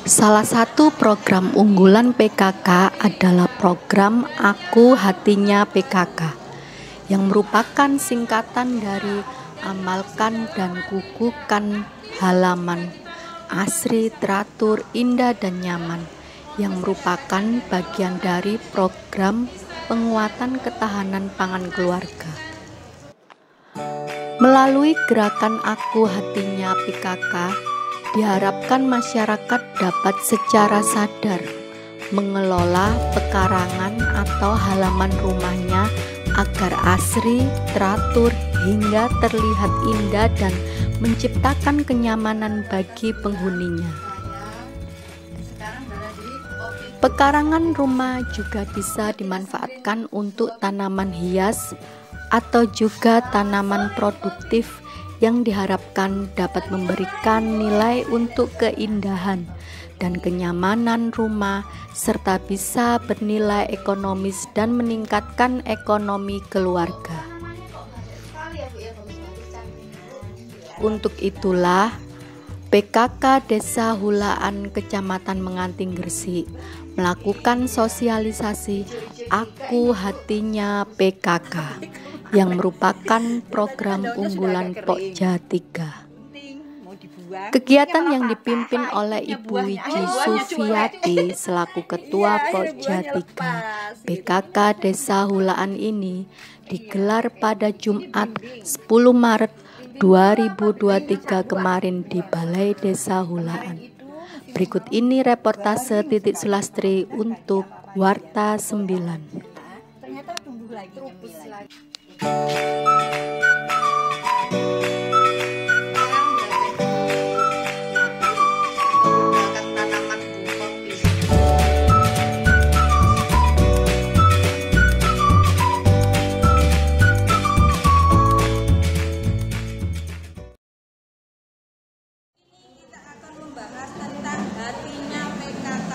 Salah satu program unggulan PKK adalah program Aku Hatinya PKK yang merupakan singkatan dari Amalkan dan Kukuhkan Halaman, Asri, Teratur, Indah dan Nyaman, yang merupakan bagian dari program penguatan ketahanan pangan keluarga. Melalui gerakan Aku Hatinya PKK, diharapkan masyarakat dapat secara sadar mengelola pekarangan atau halaman rumahnya agar asri, teratur, hingga terlihat indah dan menciptakan kenyamanan bagi penghuninya. Pekarangan rumah juga bisa dimanfaatkan untuk tanaman hias atau juga tanaman produktif yang diharapkan dapat memberikan nilai untuk keindahan dan kenyamanan rumah serta bisa bernilai ekonomis dan meningkatkan ekonomi keluarga. Untuk itulah PKK Desa Hulaan Kecamatan Menganting Gresik melakukan sosialisasi Aku Hatinya PKK yang merupakan program unggulan Pokja 3. Kegiatan yang dipimpin oleh Ibu Wiji Sufiati selaku Ketua Pokja 3 PKK Desa Hulaan ini digelar pada Jumat 10 Maret 2023 kemarin di Balai Desa Hulaan. Berikut ini reportase Titik Sulastri untuk Warta 9. Ternyata tumbuh lagi. Hatinya PKK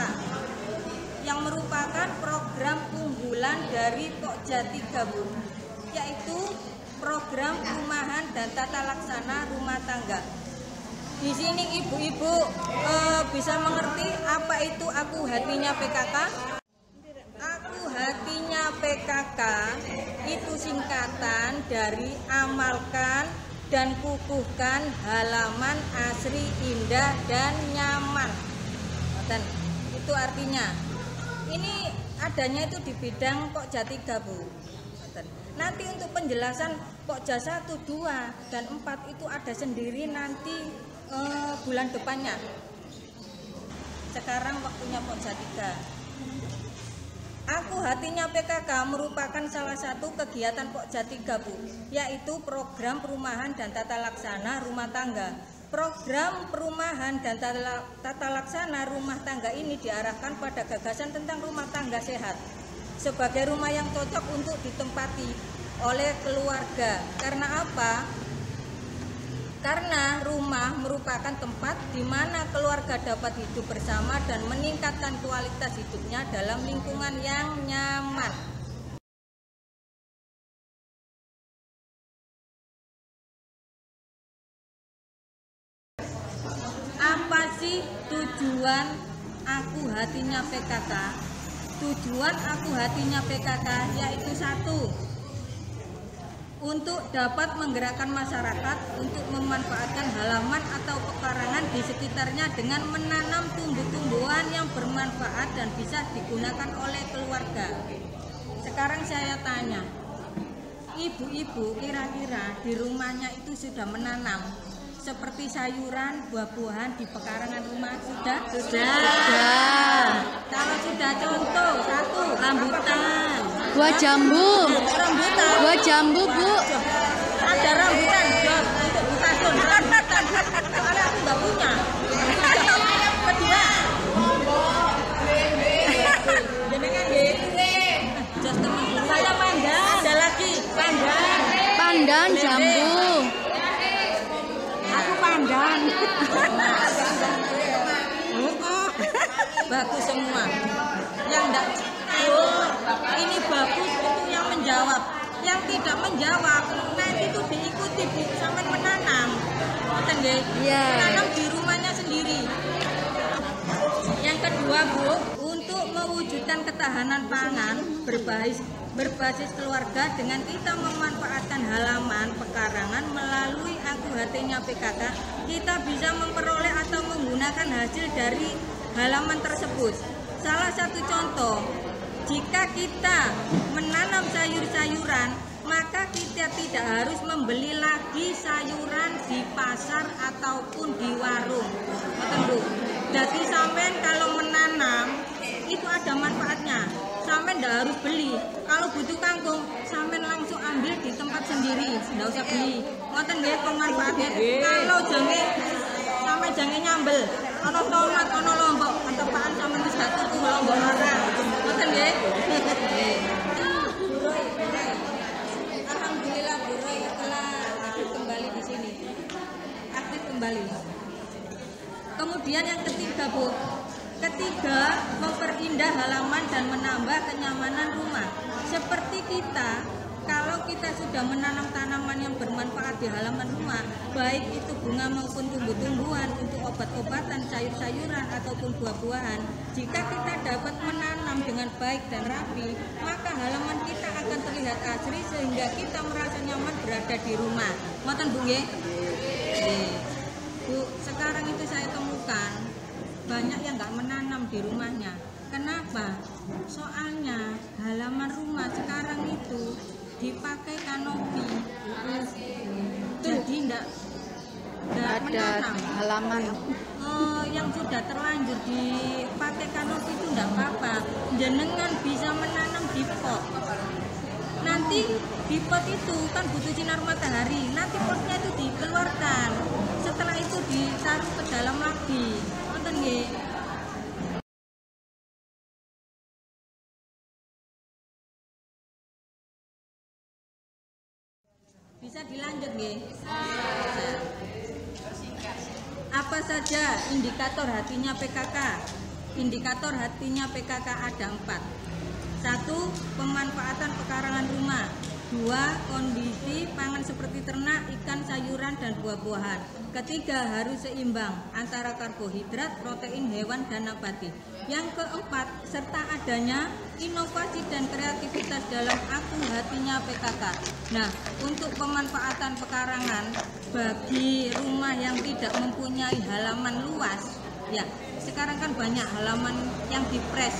yang merupakan program unggulan dari Pokja 3, Bu, yaitu program perumahan dan tata laksana rumah tangga. Di sini ibu-ibu bisa mengerti apa itu Aku Hatinya PKK? Aku Hatinya PKK itu singkatan dari Amalkan dan Kukuhkan Halaman, Asri, Indah dan Nyaman. Dan itu artinya ini adanya itu di bidang Pokja 3, Bu. Nanti untuk penjelasan Pokja 1, 2 dan 4 itu ada sendiri nanti bulan depannya. Sekarang waktunya Pokja 3. Aku Hatinya PKK merupakan salah satu kegiatan Pokja 3, Bu, yaitu program perumahan dan tata laksana rumah tangga. Program perumahan dan tata laksana rumah tangga ini diarahkan pada gagasan tentang rumah tangga sehat sebagai rumah yang cocok untuk ditempati oleh keluarga. Karena apa? Karena rumah merupakan tempat di mana keluarga dapat hidup bersama dan meningkatkan kualitas hidupnya dalam lingkungan yang nyaman. Apa sih tujuan Aku Hatinya PKK? Tujuan Aku Hatinya PKK yaitu 1, untuk dapat menggerakkan masyarakat untuk memanfaatkan halaman atau pekarangan di sekitarnya dengan menanam tumbuh-tumbuhan yang bermanfaat dan bisa digunakan oleh keluarga. Sekarang saya tanya, ibu-ibu kira-kira di rumahnya itu sudah menanam seperti sayuran, buah-buahan di pekarangan rumah? Sudah? Sudah. Kalau sudah, contoh 1, rambutan. Buah jambu. Rambutan. Buah jambu, Bu. Ada rambutan, Jod, untuk dikasih. Karena aku nggak punya. Kedua. Jenengan nggih. Jos teman. Saya pandan. Ada lagi pandan. Pandan, jambu. Aku pandan. Bagus semua. Yang enggak, ini bagus untuk yang menjawab. Yang tidak menjawab, nanti itu diikuti, Bu, sampai menanam. Iya. Menanam di rumahnya sendiri. meningkatkan ketahanan pangan berbasis keluarga dengan kita memanfaatkan halaman pekarangan melalui aku hatinya PKK, kita bisa memperoleh atau menggunakan hasil dari halaman tersebut. Salah satu contoh, jika kita menanam sayur-sayuran, maka kita tidak harus membeli lagi sayuran di pasar ataupun di warung. Jadi sampean kalau menanam itu ada manfaatnya. Sampean tidak harus beli. Kalau butuh kangkung, sampean langsung ambil di tempat sendiri, tidak usah beli. Ngoten nggih pemanfaatnya. Kalau sampean jangan nyambel. Ono tomat, ono lombok, ketepaan sampean wis gak tuku lombok larang. Ngoten nggih. Alhamdulillah Bu Roy telah aktif kembali di sini. Aktif kembali. Kemudian yang ketiga Bu, memperindah halaman dan menambah kenyamanan rumah. Seperti kita, kalau kita sudah menanam tanaman yang bermanfaat di halaman rumah, baik itu bunga maupun tumbuh-tumbuhan, untuk obat-obatan, sayur-sayuran ataupun buah-buahan, jika kita dapat menanam dengan baik dan rapi, maka halaman kita akan terlihat asri sehingga kita merasa nyaman berada di rumah. Ngoten Bu nggih? Bu, sekarang itu saya temukan banyak yang nggak menanam di rumahnya. Kenapa? Soalnya halaman rumah sekarang itu dipakai kanopi, jadi enggak menanam. Halaman Yang sudah terlanjur dipakai kanopi itu enggak apa-apa. Jenengan bisa menanam di pot. Nanti di pot itu kan butuh sinar matahari. Nanti potnya itu dikeluarkan. Setelah itu ditaruh ke dalam lagi. Nonton nggih. Bisa dilanjut nggih? Apa saja indikator hatinya PKK? Indikator hatinya PKK ada 4. 1. Pemanfaatan pekarangan rumah. 2. Kondisi pangan seperti ternak, ikan, sayuran, dan buah-buahan. Ketiga, harus seimbang antara karbohidrat, protein hewan, dan nabati. Yang keempat, serta adanya inovasi dan kreativitas dalam aku hatinya PKK. Nah, untuk pemanfaatan pekarangan bagi rumah yang tidak mempunyai halaman luas, ya sekarang kan banyak halaman yang dipres,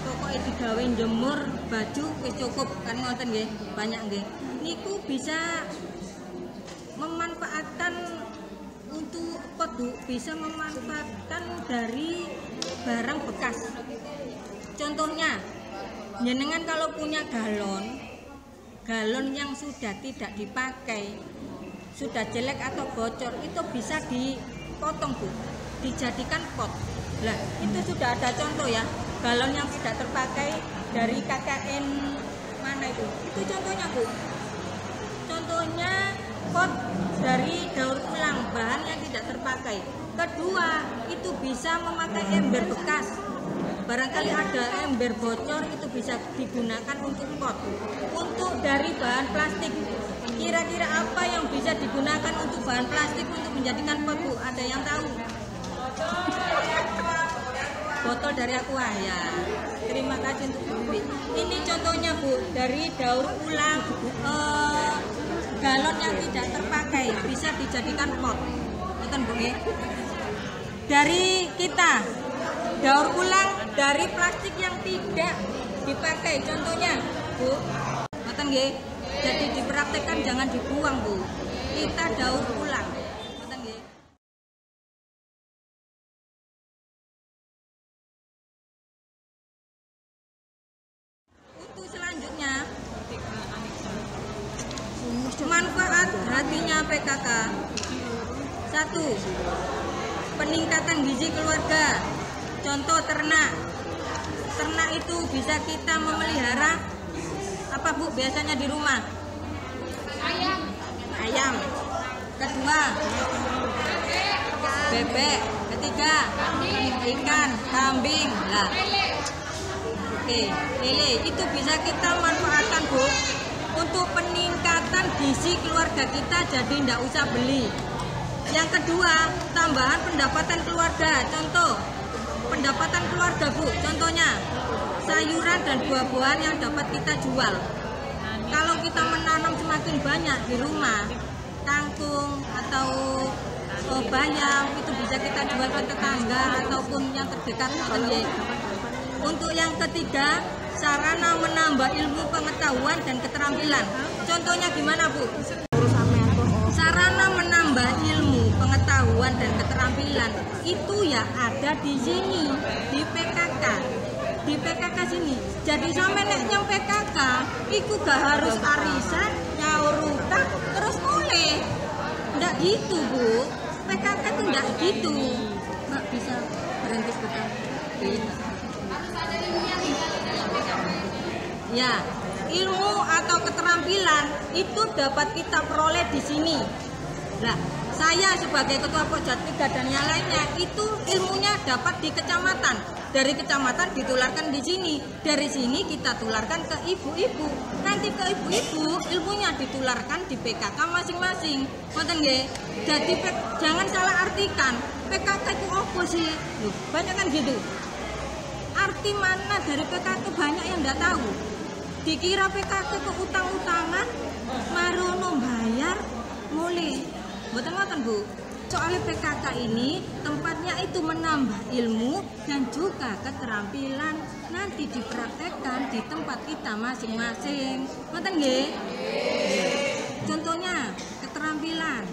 pokoknya digawe jemur baju wis cukup kan ngoten nggih, banyak nggih. Niku bisa memanfaatkan untuk pot, bisa memanfaatkan dari barang bekas. Contohnya, jenengan kalau punya galon yang sudah tidak dipakai, sudah jelek atau bocor, itu bisa dipotong Bu, dijadikan pot. Lah, itu sudah ada contoh ya, galon yang tidak terpakai dari KKN mana itu contohnya Bu. Contohnya pot dari daur ulang, bahan yang tidak terpakai. Kedua, itu bisa memakai ember bekas. Barangkali ada ember bocor, itu bisa digunakan untuk pot. Untuk dari bahan plastik, kira-kira apa yang bisa digunakan untuk bahan plastik untuk menjadikan pot Bu? Ada yang tahu? Botol dari Aqua ya. Terima kasih untuk Bu Wiwi. Ini contohnya Bu, dari daur ulang galon yang tidak terpakai bisa dijadikan pot. Betul Bu ya? Dari kita daur ulang dari plastik yang tidak dipakai, contohnya Bu. Betul nggih? Jadi dipraktekkan, jangan dibuang Bu. Kita daur ulang. Selanjutnya, manfaat hatinya PKK. 1. Peningkatan gizi keluarga. Contoh ternak. Ternak itu bisa kita memelihara apa Bu biasanya di rumah? Ayam. Kedua, bebek. Ketiga, ikan, kambing. Lah. Oke, lele itu bisa kita manfaatkan Bu untuk peningkatan gizi keluarga kita, jadi tidak usah beli. Yang kedua, tambahan pendapatan keluarga. Contoh, pendapatan keluarga Bu. Contohnya sayuran dan buah-buahan yang dapat kita jual. Kalau kita menanam semakin banyak di rumah, kangkung atau bayam itu bisa kita jual ke tetangga ataupun yang terdekat. Untuk yang ketiga, sarana menambah ilmu pengetahuan dan keterampilan. Contohnya gimana Bu? Sarana menambah ilmu pengetahuan dan keterampilan itu ya ada di sini, di PKK. Di PKK sini. Jadi sampai nek nyang PKK iku gak harus arisan, nyaur utang terus mulai. Nggak gitu Bu. PKK itu nggak gitu. Mbak bisa berhenti sebentar. Ya, ilmu atau keterampilan itu dapat kita peroleh di sini. Nah, saya sebagai ketua Pokja 3 dan yang lainnya itu ilmunya dapat di kecamatan. Dari kecamatan ditularkan di sini. Dari sini kita tularkan ke ibu-ibu. Nanti ke ibu-ibu ilmunya ditularkan di PKK masing-masing. Ngoten nggih? Jadi jangan salah artikan. PKK itu apa sih? Loh, banyak kan gitu. Arti mana dari PKK banyak yang enggak tahu. Dikira PKK ke utang-utangan, marono bayar, mulai. Mboten ngoten Bu. Soalnya PKK ini tempatnya itu menambah ilmu dan juga keterampilan nanti dipraktekkan di tempat kita masing-masing. Ngoten nggih? Contohnya keterampilan.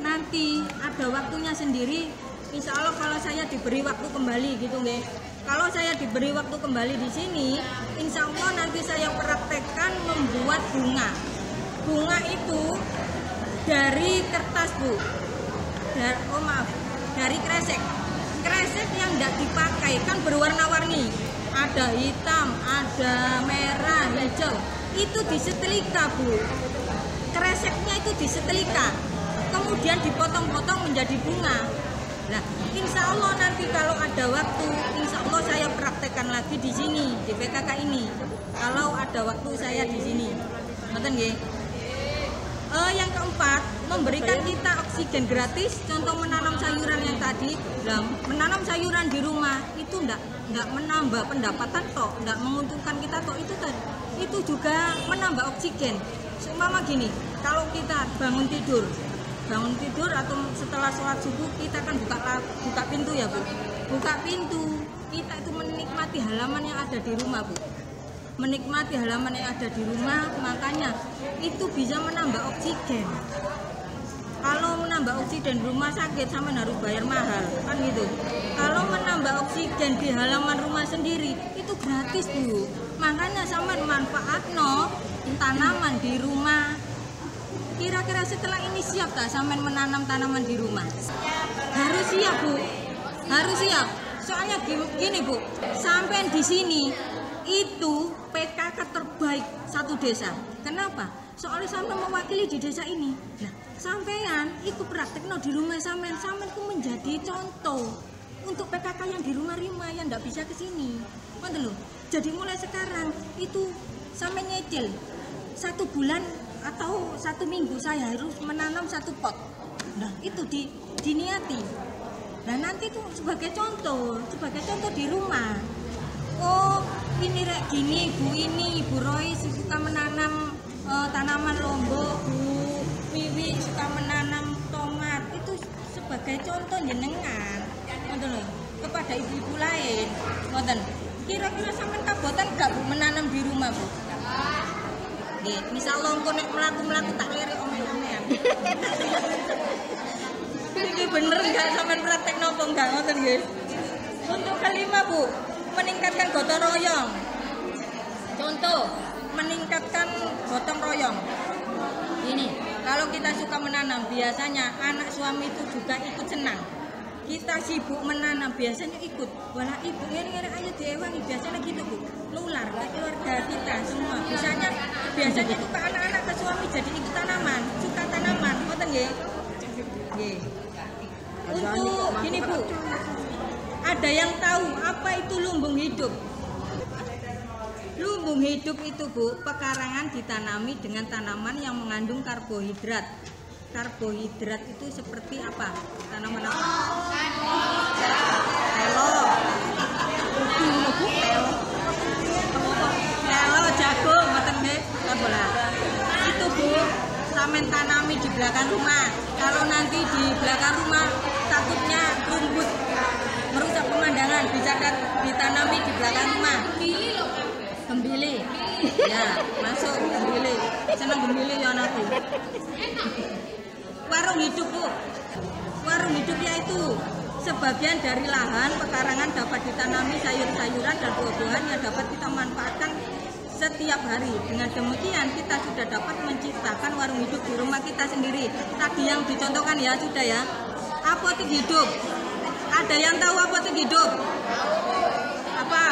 Nanti ada waktunya sendiri. Insya Allah kalau saya diberi waktu kembali gitu nggih. Kalau saya diberi waktu kembali di sini, insya Allah nanti saya praktekkan membuat bunga. Bunga itu dari kertas Bu. Dari kresek. Kresek yang tidak dipakai kan berwarna-warni. Ada hitam, ada merah, hijau. Itu disetrika Bu. Kreseknya itu disetrika. Kemudian dipotong-potong menjadi bunga. Nah, insya Allah nanti kalau ada waktu, insya Allah saya praktekkan lagi di sini, di PKK ini. Kalau ada waktu saya di sini. Ngoten nggih? Yang keempat, memberikan kita oksigen gratis. Contoh menanam sayuran yang tadi. Nah, menanam sayuran di rumah itu enggak menambah pendapatan toh, enggak menguntungkan kita toh, itu juga menambah oksigen. Seumpama gini, kalau kita bangun tidur atau setelah sholat subuh kita kan buka pintu ya Bu. Buka pintu, kita itu menikmati halaman yang ada di rumah Bu. Menikmati halaman yang ada di rumah, makanya itu bisa menambah oksigen. Kalau menambah oksigen di rumah sakit sampai harus bayar mahal kan gitu. Kalau menambah oksigen di halaman rumah sendiri itu gratis Bu. Makanya sampai manfaatno tanaman di rumah. Kira-kira setelah ini siap tak sampai menanam tanaman di rumah? Harus siap Bu. Harus siap. Soalnya gini Bu, sampai di sini itu PKK terbaik satu desa. Kenapa? Soalnya sampai mewakili di desa ini. Nah, sampean ikut praktekno di rumah sampean ku menjadi contoh untuk PKK yang di rumah-rumah yang nggak bisa ke sini. Ngoten lho. Jadi mulai sekarang itu sampai nyicil 1 bulan atau 1 minggu saya harus menanam 1 pot. Nah, itu diniati. Nah, nanti itu sebagai contoh di rumah. Oh, ini rek gini, Ibu Roy suka menanam tanaman lombok, Bu Wiwi suka menanam tomat. Itu sebagai contoh jenengan, ngoten lho, kepada ibu-ibu lain. Ngoten. Kira-kira sampean kabotan gak Bu menanam di rumah, Bu? Nggih, misal engko nek mlaku-mlaku tak lirik omeh-omehan. Iki bener enggak sampean praktek nopo enggak ngoten nggih. Untuk kelima, Bu, meningkatkan gotong royong. Contoh, meningkatkan gotong royong. Ini, kalau kita suka menanam, biasanya anak suami itu juga ikut senang. Kita sibuk menanam, biasanya ikut. Walah ibu, ngene-ngene ayo diewangi, biasanya gitu Bu. Nular ke keluarga kita semua. Biasanya itu ke anak-anak, ke suami jadi ikut tanaman, suka tanaman. Ngoten nggih? Nggih. Untuk gini Bu, ada yang tahu apa itu lumbung hidup? Lumbung hidup itu Bu, pekarangan ditanami dengan tanaman yang mengandung karbohidrat. Karbohidrat itu seperti apa? Tanaman apa? Telo, samen tanami di belakang rumah. Kalau nanti di belakang rumah takutnya rumput merusak pemandangan, bisa ditanami di belakang rumah. Gembili. Ya, masuk gembili. Senang gembili ya anakku. Warung hidup, Bu. Warung hidup yaitu sebagian dari lahan pekarangan dapat ditanami sayur-sayuran dan buah-buahan yang dapat kita manfaatkan setiap hari. Dengan demikian kita sudah dapat menciptakan warung hidup di rumah kita sendiri. Tadi yang dicontohkan ya sudah ya. Apotek hidup. Ada yang tahu apotek hidup? Apa?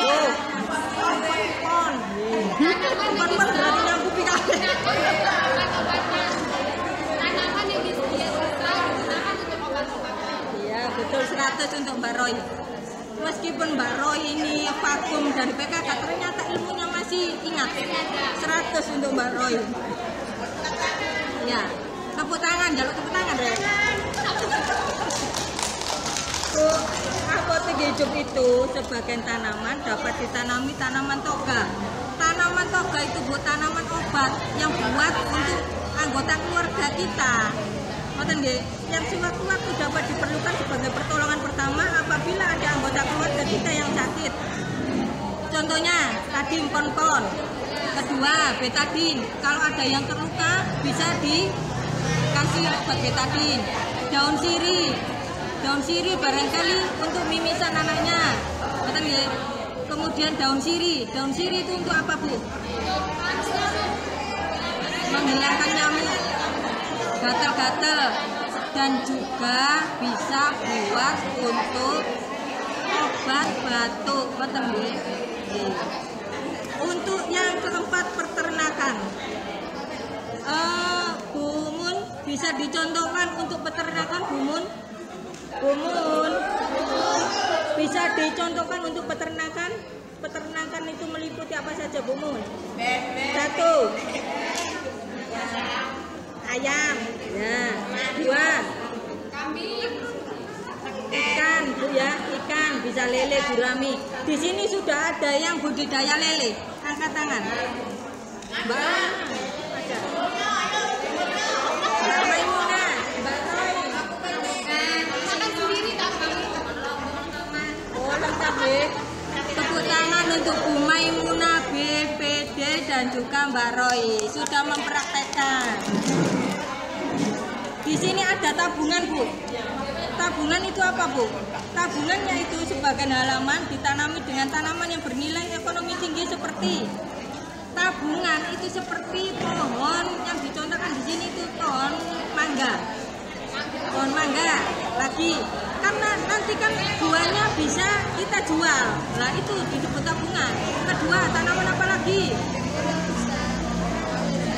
Oh. Pon berarti nyambung pikir. Iya, betul 100 untuk Mbak Roy. Meskipun Mbak Roy ini vakum dari PKK, ternyata ilmunya masih ingat. 100 untuk Mbak Roy. Ya, tepuk tangan, jaluk tepuk tangan deh. Apotek hidup itu sebagian tanaman dapat ditanami tanaman toga. Tanaman toga itu buat tanaman obat yang buat untuk anggota keluarga kita. Yang sewaktu-waktu dapat diperlukan sebagai pertolongan pertama apabila ada anggota keluarga kita yang sakit. Contohnya tadi empon-pon. Kedua, betadin. Kalau ada yang terluka bisa dikasih obat betadin. Daun sirih barangkali untuk mimisan anaknya. Kemudian daun sirih itu untuk apa, Bu? Menghilangkan nyamuk, gatal-gatal, dan juga bisa buat untuk obat batuk. Untuk yang keempat, peternakan. Bumun bisa dicontohkan untuk peternakan, Bumun bisa dicontohkan untuk peternakan. Peternakan itu meliputi apa saja, Bumun? 1, ayam. Ya. 2, ikan, Bu ya, ikan bisa lele, gurami. Di sini sudah ada yang budidaya lele. Angkat tangan. Mbak Maimuna, Mbak Roy. Oh, lengkap ya. Tepuk tangan untuk Bu Maimuna, BPD dan juga Mbak Roy sudah mempraktekkan. Di sini ada tabungan, Bu. Tabungan itu apa, Bu? Tabungannya itu sebagian halaman ditanami dengan tanaman yang bernilai ekonomi tinggi seperti tabungan itu seperti pohon yang dicontohkan di sini itu pohon mangga. Pohon mangga lagi. Karena nanti kan buahnya bisa kita jual. Nah, itu disebut tabungan. Kedua, tanaman apa lagi?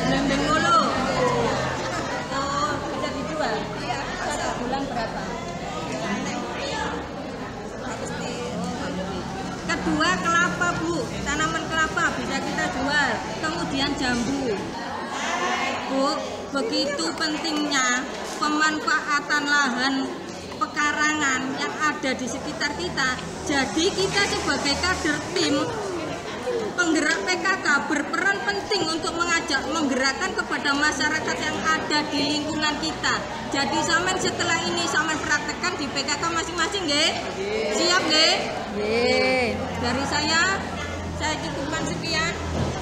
Lembeng golo. Oh, bisa dijual. Satu bulan berapa? Kedua, kelapa, Bu. Tanaman kelapa bisa kita jual. Kemudian jambu. Bu, begitu pentingnya pemanfaatan lahan pekarangan yang ada di sekitar kita. Jadi kita sebagai kader tim penggerak PKK berperan penting untuk menggerakkan kepada masyarakat yang ada di lingkungan kita. Jadi sampean setelah ini sampean praktekkan di PKK masing-masing, nggih? Siap, nggih? Nggih. Dari saya cukupkan sekian.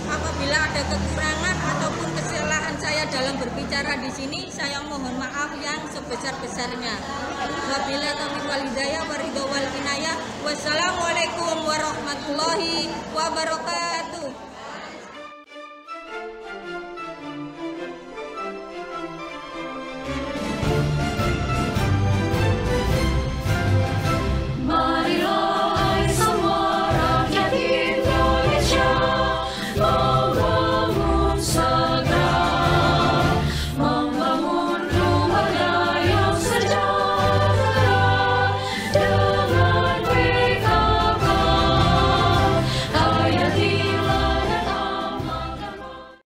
Apabila ada kekurangan ataupun kesalahan saya dalam berbicara di sini, saya mohon maaf yang sebesar-besarnya. Wabillahi taufiq wal hidayah wa ridho wal inayah. Wassalamualaikum warahmatullahi wabarakatuh.